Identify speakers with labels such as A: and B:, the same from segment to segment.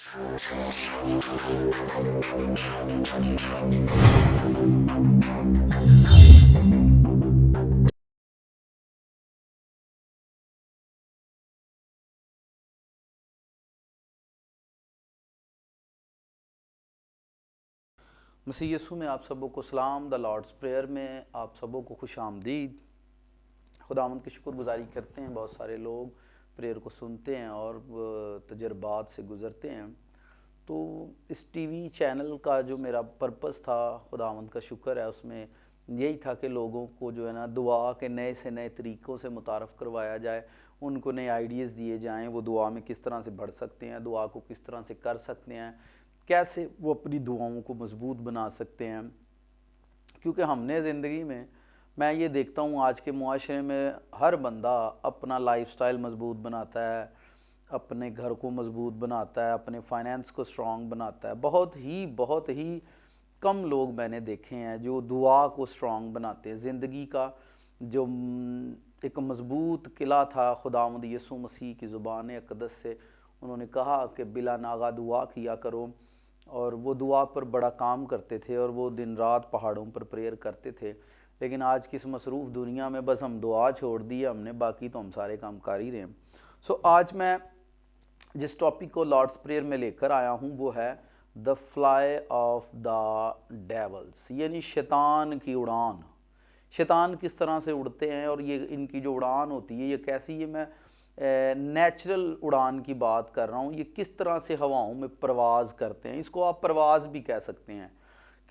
A: मसीह यीशु में आप सबों को सलाम। द लॉर्ड्स प्रेयर में आप सबों को खुश आमदीद। खुदावंद की शुक्रगुजारी करते हैं, बहुत सारे लोग प्रेयर को सुनते हैं और तजर्बात से गुज़रते हैं। तो इस टीवी चैनल का जो मेरा पर्पस था, खुदावंद का शुक्र है, उसमें यही था कि लोगों को जो है ना दुआ के नए से नए तरीक़ों से मुतारफ़ करवाया जाए, उनको नए आइडियाज़ दिए जाएं, वो दुआ में किस तरह से बढ़ सकते हैं, दुआ को किस तरह से कर सकते हैं, कैसे वो अपनी दुआओं को मजबूत बना सकते हैं। क्योंकि हमने ज़िंदगी में, मैं ये देखता हूँ आज के मुआशरे में हर बंदा अपना लाइफस्टाइल मजबूत बनाता है, अपने घर को मजबूत बनाता है, अपने फाइनेंस को स्ट्रॉन्ग बनाता है। बहुत ही कम लोग मैंने देखे हैं जो दुआ को स्ट्रॉन्ग बनाते हैं। ज़िंदगी का जो एक मजबूत किला था, खुदावंद यीशु मसीह की ज़ुबान अक़दस से उन्होंने कहा कि बिला नागा दुआ किया करो, और वो दुआ पर बड़ा काम करते थे और वो दिन रात पहाड़ों पर प्रेयर करते थे। लेकिन आज की इस मसरूफ़ दुनिया में बस हम दुआ छोड़ दी है हमने, बाकी तो हम सारे काम कर ही रहे हैं। सो आज मैं जिस टॉपिक को लॉर्ड्स प्रेयर में लेकर आया हूँ वो है the fly of the dwells, यानी शैतान की उड़ान। शैतान किस तरह से उड़ते हैं और ये इनकी जो उड़ान होती है ये कैसी, ये मैं नेचुरल उड़ान की बात कर रहा हूँ। ये किस तरह से हवाओं में परवाज़ करते हैं, इसको आप परवाज़ भी कह सकते हैं।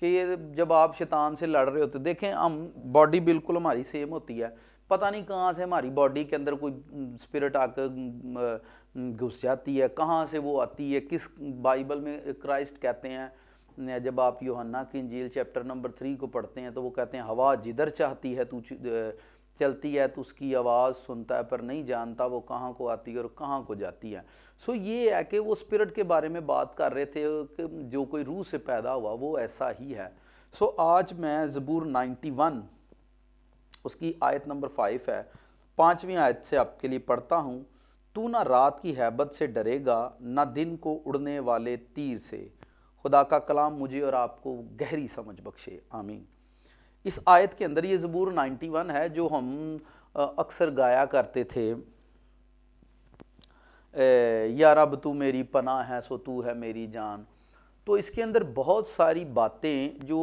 A: कि ये जब आप शैतान से लड़ रहे होते, देखें हम बॉडी बिल्कुल हमारी सेम होती है, पता नहीं कहाँ से हमारी बॉडी के अंदर कोई स्पिरिट आकर घुस जाती है, कहाँ से वो आती है। किस बाइबल में क्राइस्ट कहते हैं, जब आप यूहन्ना की इंजील चैप्टर नंबर 3 को पढ़ते हैं तो वो कहते हैं हवा जिधर चाहती है तू चलती है, तो उसकी आवाज़ सुनता है पर नहीं जानता वो कहाँ को आती है और कहाँ को जाती है। सो ये है कि वो स्पिरिट के बारे में बात कर रहे थे कि जो कोई रूह से पैदा हुआ वो ऐसा ही है। सो आज मैं ज़बूर 91 उसकी आयत नंबर 5 है, 5वीं आयत से आपके लिए पढ़ता हूँ। तू ना रात की हैबत से डरेगा, ना दिन को उड़ने वाले तीर से। खुदा का कलाम मुझे और आपको गहरी समझ बख्शे, आमीन। इस आयत के अंदर, ये ज़बूर 91 है जो हम अक्सर गाया करते थे, या रब तू मेरी पनाह है सो तू है मेरी जान। तो इसके अंदर बहुत सारी बातें जो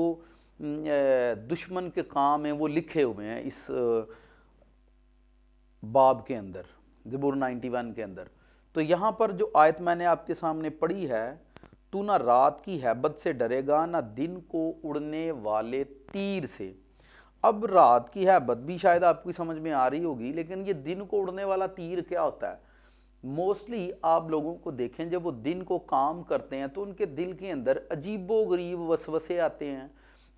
A: दुश्मन के काम हैं वो लिखे हुए हैं इस बाब के अंदर, ज़बूर 91 के अंदर। तो यहाँ पर जो आयत मैंने आपके सामने पढ़ी है, तू ना रात की हैबत से डरेगा, ना दिन को उड़ने वाले तीर से। अब रात की हैबत भी शायद आपकी समझ में आ रही होगी, लेकिन ये दिन को उड़ने वाला तीर क्या होता है? मोस्टली आप लोगों को देखें, जब वो दिन को काम करते हैं तो उनके दिल के अंदर अजीबो गरीब वसवसे आते हैं,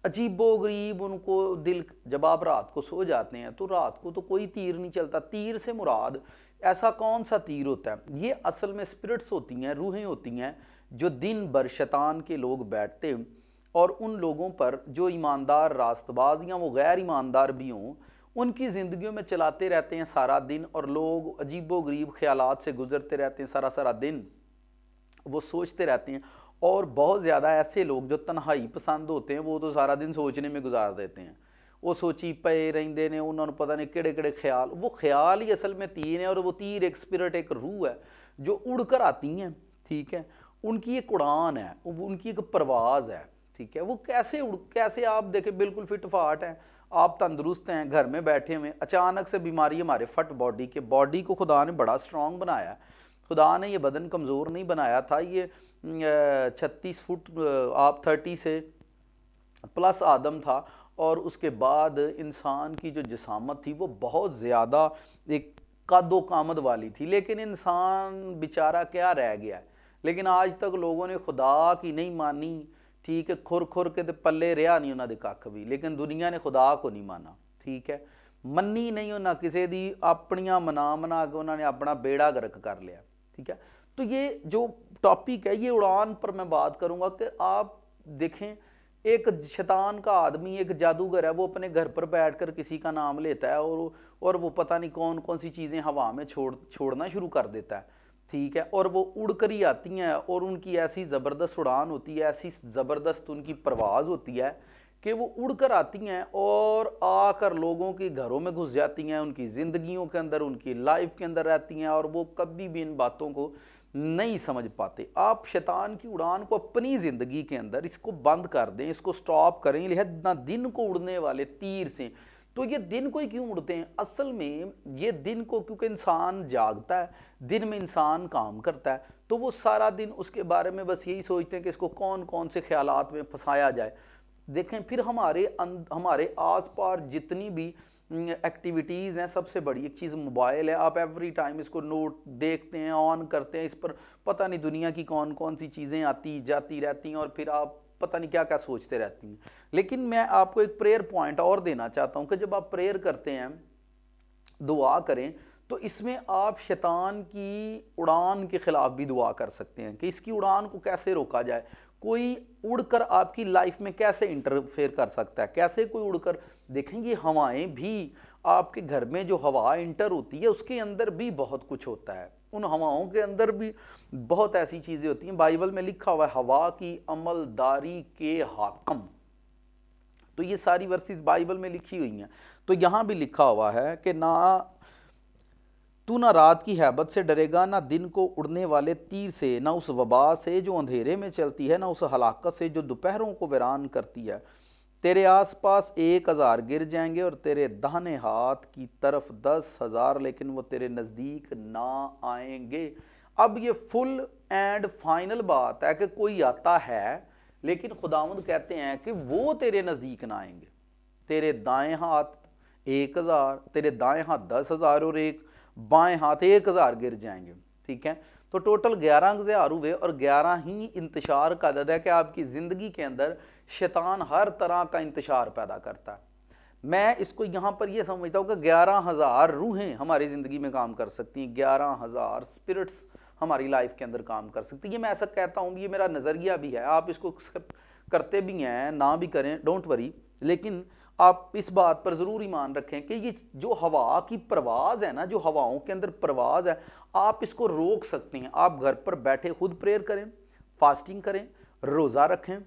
A: अजीबो गरीब उनको दिल। जब आप रात को सो जाते हैं तो रात को तो कोई तीर नहीं चलता। तीर से मुराद ऐसा कौन सा तीर होता है? ये असल में स्पिरिट्स होती हैं, रूहें होती हैं, जो दिन भर शैतान के लोग बैठते हैं और उन लोगों पर जो ईमानदार रास्तबाज या वो गैर ईमानदार भी हों, उनकी ज़िंदगियों में चलाते रहते हैं सारा दिन। और लोग अजीबो गरीब ख्यालात से गुजरते रहते हैं, सारा सारा दिन वो सोचते रहते हैं। और बहुत ज़्यादा ऐसे लोग जो तन्हाई पसंद होते हैं वो तो सारा दिन सोचने में गुजार देते हैं। वो सोची पे रेंदे ने, उन्होंने पता नहीं किड़े किड़े ख्याल, वो ख्याल ही असल में तीर है। और वो तीर एक स्पिरिट, एक रूह है जो उड़कर आती हैं, ठीक है। उनकी एक उड़ान है, उनकी एक परवाज़ है, ठीक है। वो कैसे आप देखें बिल्कुल फिट फाट हैं, आप तंदुरुस्त हैं, घर में बैठे हुए, अचानक से बीमारी हमारे फट बॉडी को खुदा ने बड़ा स्ट्रॉन्ग बनाया। खुदा ने ये बदन कमज़ोर नहीं बनाया था। ये 36 फुट आप 30 से प्लस आदम था, और उसके बाद इंसान की जो जिसामत थी वो बहुत ज़्यादा एक कद्दो कामद वाली थी। लेकिन इंसान बेचारा क्या रह गया है। लेकिन आज तक लोगों ने खुदा की नहीं मानी, ठीक है। खुर खुर के तो पल्ले रहा नहीं उन्होंने कख भी, लेकिन दुनिया ने खुदा को नहीं माना, ठीक है। मन्नी नहीं उन्हें किसी दी, अपनियां मना के उन्होंने अपना बेड़ा गर्क कर लिया, ठीक है। तो ये जो टॉपिक है, ये उड़ान पर मैं बात करूंगा कि आप देखें, एक शैतान का आदमी, एक जादूगर है, वो अपने घर पर बैठकर किसी का नाम लेता है और वो पता नहीं कौन कौन सी चीज़ें हवा में छोड़ना शुरू कर देता है। ठीक है, और वो उड़ कर ही आती हैं और उनकी ऐसी ज़बरदस्त उड़ान होती है, ऐसी ज़बरदस्त उनकी परवाज़ होती है कि वो उड़कर आती हैं और आकर लोगों के घरों में घुस जाती हैं, उनकी ज़िंदगियों के अंदर, उनकी लाइफ के अंदर रहती हैं और वो कभी भी इन बातों को नहीं समझ पाते। आप शैतान की उड़ान को अपनी ज़िंदगी के अंदर इसको बंद कर दें, इसको स्टॉप करें। लिहाजा दिन को उड़ने वाले तीर से, तो ये दिन को ही क्यों उड़ते हैं? असल में ये दिन को, क्योंकि इंसान जागता है, दिन में इंसान काम करता है, तो वो सारा दिन उसके बारे में बस यही सोचते हैं कि इसको कौन कौन से ख्यालात में फंसाया जाए। देखें, फिर हमारे आस पास जितनी भी एक्टिविटीज़ हैं, सबसे बड़ी एक चीज़ मोबाइल है। आप एवरी टाइम इसको नोट देखते हैं, ऑन करते हैं, इस पर पता नहीं दुनिया की कौन कौन सी चीज़ें आती जाती रहती हैं और फिर आप पता नहीं क्या क्या सोचते रहती हैं। लेकिन मैं आपको एक प्रेयर पॉइंट और देना चाहता हूँ कि जब आप प्रेयर करते हैं, दुआ करें, तो इसमें आप शैतान की उड़ान के ख़िलाफ़ भी दुआ कर सकते हैं कि इसकी उड़ान को कैसे रोका जाए। कोई उड़कर आपकी लाइफ में कैसे इंटरफेयर कर सकता है, कैसे कोई उड़कर, देखेंगे हवाएं भी, आपके घर में जो हवा इंटर होती है उसके अंदर भी बहुत कुछ होता है, उन हवाओं के अंदर भी बहुत ऐसी चीज़ें होती हैं। बाइबल में लिखा हुआ है हवा की अमलदारी के हाकम, तो ये सारी वर्सेस बाइबल में लिखी हुई हैं। तो यहाँ भी लिखा हुआ है कि तू ना रात की हैबत से डरेगा, ना दिन को उड़ने वाले तीर से, ना उस वबा से जो अंधेरे में चलती है, ना उस हलाकत से जो दोपहरों को वीरान करती है। तेरे आसपास 1000 गिर जाएंगे और तेरे दाहिने हाथ की तरफ 10,000, लेकिन वो तेरे नज़दीक ना आएंगे। अब ये फुल एंड फाइनल बात है कि कोई आता है, लेकिन खुदावंद कहते हैं कि वो तेरे नज़दीक ना आएंगे। तेरे दाएं हाथ 1000, तेरे दाएं हाथ 10,000 और एक बाएं हाथ 1000 गिर जाएंगे। ठीक है, तो टोटल 11,000 हुए और 11 ही इंतशार का अदद है कि आपकी ज़िंदगी के अंदर शैतान हर तरह का इंतशार पैदा करता है। मैं इसको यहाँ पर यह समझता हूँ कि 11,000 रूहें हमारी ज़िंदगी में काम कर सकती हैं, 11,000 स्पिरिट्स हमारी लाइफ के अंदर काम कर सकती है। ये मैं ऐसा कहता हूँ, ये मेरा नज़रिया भी है, आप इसको करते भी हैं ना भी करें, डोंट वरी, लेकिन आप इस बात पर ज़रूर ईमान रखें कि ये जो हवा की परवाज़ है ना, जो हवाओं के अंदर परवाज़ है, आप इसको रोक सकते हैं। आप घर पर बैठे खुद प्रेयर करें, फास्टिंग करें, रोज़ा रखें,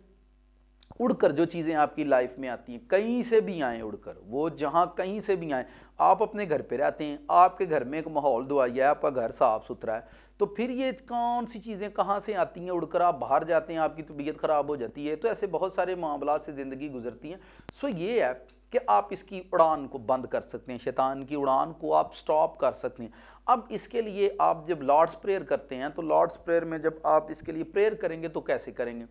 A: उड़कर जो चीज़ें आपकी लाइफ में आती हैं, कहीं से भी आएँ उड़कर, वो जहाँ कहीं से भी आएँ। आप अपने घर पे रहते हैं, आपके घर में एक माहौल दुआया है, आपका घर साफ़ सुथरा है, तो फिर ये कौन सी चीज़ें कहाँ से आती हैं उड़कर? आप बाहर जाते हैं, आपकी तबीयत ख़राब हो जाती है, तो ऐसे बहुत सारे मामलात से ज़िंदगी गुजरती हैं। सो ये है कि आप इसकी उड़ान को बंद कर सकते हैं, शैतान की उड़ान को आप स्टॉप कर सकते हैं। अब इसके लिए आप जब लॉर्ड्स प्रेयर करते हैं, तो लॉर्ड्स प्रेयर में जब आप इसके लिए प्रेयर करेंगे तो कैसे करेंगे,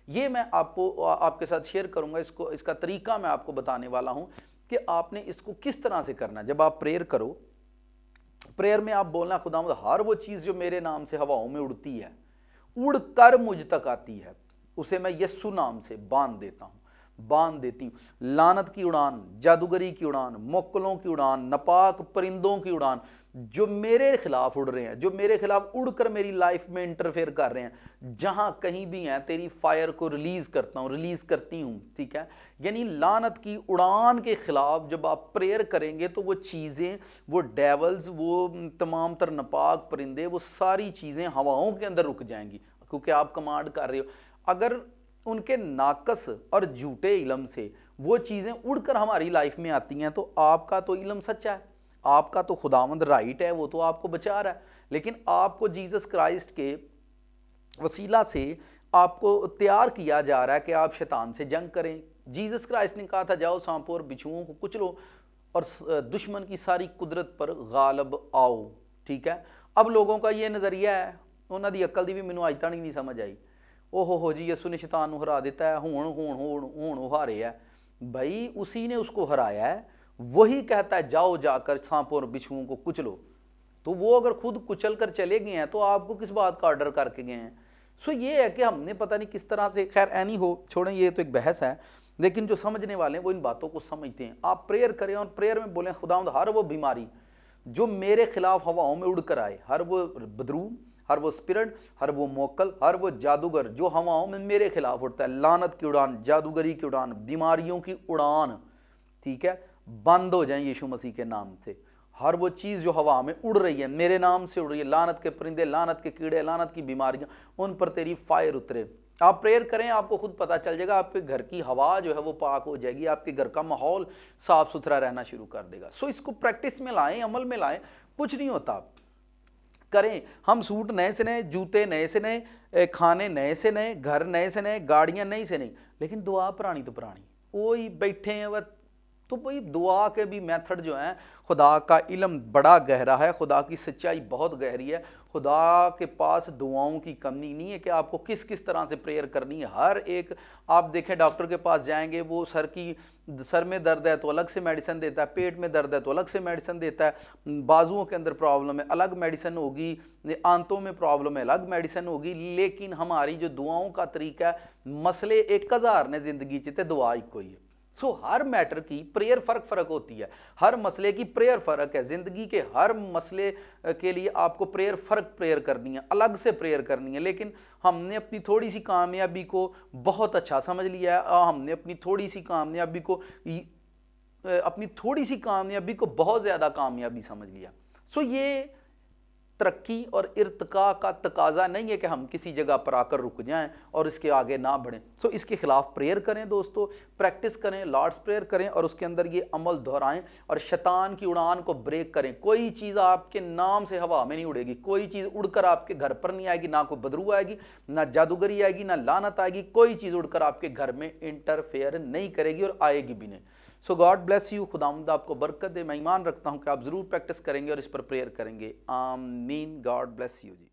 A: ये मैं आपको आपके साथ शेयर करूंगा। इसका तरीका मैं आपको बताने वाला हूं कि आपने इसको किस तरह से करना। जब आप प्रेयर करो, प्रेयर में आप बोलना, खुदावंद हर वो चीज़ जो मेरे नाम से हवाओं में उड़ती है, उड़कर मुझ तक आती है, उसे मैं यस्सु नाम से बांध देता हूँ, बांध देती हूँ। लानत की उड़ान, जादूगरी की उड़ान, मोक्कलों की उड़ान, नापाक परिंदों की उड़ान जो मेरे खिलाफ उड़ रहे हैं, जो मेरे खिलाफ उड़कर मेरी लाइफ में इंटरफेयर कर रहे हैं, जहां कहीं भी हैं, तेरी फायर को रिलीज करता हूं, रिलीज करती हूं। ठीक है, यानी लानत की उड़ान के खिलाफ जब आप प्रेयर करेंगे तो वो चीज़ें, वो डेवल्स, वो तमाम तर नापाक परिंदे, वो सारी चीज़ें हवाओं के अंदर रुक जाएंगी, क्योंकि आप कमांड कर रहे हो। अगर उनके नाकस और झूठे इल्म से वो चीज़ें उड़कर हमारी लाइफ में आती हैं, तो आपका तो इल्म सच्चा है, आपका तो खुदावंद राइट है, वो तो आपको बचा रहा है, लेकिन आपको जीसस क्राइस्ट के वसीला से आपको तैयार किया जा रहा है कि आप शैतान से जंग करें। जीसस क्राइस्ट ने कहा था, जाओ सांपों और बिच्छुओं को कुचलो और दुश्मन की सारी कुदरत पर गालब आओ। ठीक है, अब लोगों का ये नज़रिया है, उन्होंने अकल की भी मैनू अज तक नहीं समझ आई। ओहो जी, यसू ने शैतान को हरा देता है, हूँ हारे है। भाई उसी ने उसको हराया है, वही कहता है जाओ जाकर सांपों और बिच्छुओं को कुचलो। तो वो अगर खुद कुचल कर चले गए हैं तो आपको किस बात का ऑर्डर करके गए हैं? सो ये है कि हमने पता नहीं किस तरह से, खैर एनी हो, छोड़ें, ये तो एक बहस है, लेकिन जो समझने वाले हैं वो इन बातों को समझते हैं। आप प्रेयर करें और प्रेयर में बोलें, खुदावंद हर वो बीमारी जो मेरे खिलाफ हवाओं में उड़ कर आए, हर वो बदरू, हर वो स्पिरिट, हर वो मोक्कल, हर वो जादूगर जो हवाओं में मेरे खिलाफ उड़ता है, लानत की उड़ान, जादूगरी की उड़ान, बीमारियों की उड़ान, ठीक है, बंद हो जाए यीशु मसीह के नाम से। हर वो चीज़ जो हवा में उड़ रही है मेरे नाम से उड़ रही है, लानत के परिंदे, लानत के कीड़े, लानत की बीमारियां, उन पर तेरी फायर उतरे। आप प्रेयर करें, आपको खुद पता चल जाएगा, आपके घर की हवा जो है वो पाक हो जाएगी, आपके घर का माहौल साफ सुथरा रहना शुरू कर देगा। सो इसको प्रैक्टिस में लाएं, अमल में लाएं, कुछ नहीं होता, करें। हम सूट नए से नए, जूते नए से नए, खाने नए से नए, घर नए से नए, गाड़ियां नई से नई, लेकिन दुआ पुरानी तो पुरानी। वही बैठे हैं वह, तो भाई दुआ के भी मेथड जो हैं, खुदा का इल्म बड़ा गहरा है, खुदा की सच्चाई बहुत गहरी है, खुदा के पास दुआओं की कमी नहीं है कि आपको किस किस तरह से प्रेयर करनी है। हर एक, आप देखें डॉक्टर के पास जाएंगे, वो सर में दर्द है तो अलग से मेडिसिन देता है, पेट में दर्द है तो अलग से मेडिसिन देता है, बाजुओं के अंदर प्रॉब्लम है अलग मेडिसिन होगी, आंतों में प्रॉब्लम है अलग मेडिसिन होगी। लेकिन हमारी जो दुआओं का तरीका है, मसले 1000 ने जिंदगी च ते दुआ एक कोई है। सो हर मैटर की प्रेयर फर्क होती है, हर मसले की प्रेयर फर्क है। जिंदगी के हर मसले के लिए आपको प्रेयर करनी है, अलग से प्रेयर करनी है। लेकिन हमने अपनी थोड़ी सी कामयाबी को बहुत अच्छा समझ लिया है, हमने अपनी थोड़ी सी कामयाबी को बहुत ज़्यादा कामयाबी समझ लिया। सो ये तरक्की और इर्तिका का तकाजा नहीं है कि हम किसी जगह पर आकर रुक जाएं और इसके आगे ना बढ़ें। सो इसके खिलाफ प्रेयर करें दोस्तों, प्रैक्टिस करें, लॉर्ड्स प्रेयर करें और उसके अंदर ये अमल दोहराएं और शैतान की उड़ान को ब्रेक करें। कोई चीज़ आपके नाम से हवा में नहीं उड़ेगी, कोई चीज़ उड़कर आपके घर पर नहीं आएगी, ना कोई बदरू आएगी, ना जादूगरी आएगी, ना लानत आएगी, कोई चीज़ उड़कर आपके घर में इंटरफेयर नहीं करेगी और आएगी भी नहीं। सो गॉड ब्लेस यू, खुदावंद आपको बरकत दे। मैं ईमान रखता हूं कि आप ज़रूर प्रैक्टिस करेंगे और इस पर प्रेयर करेंगे। आमीन। God bless you ji.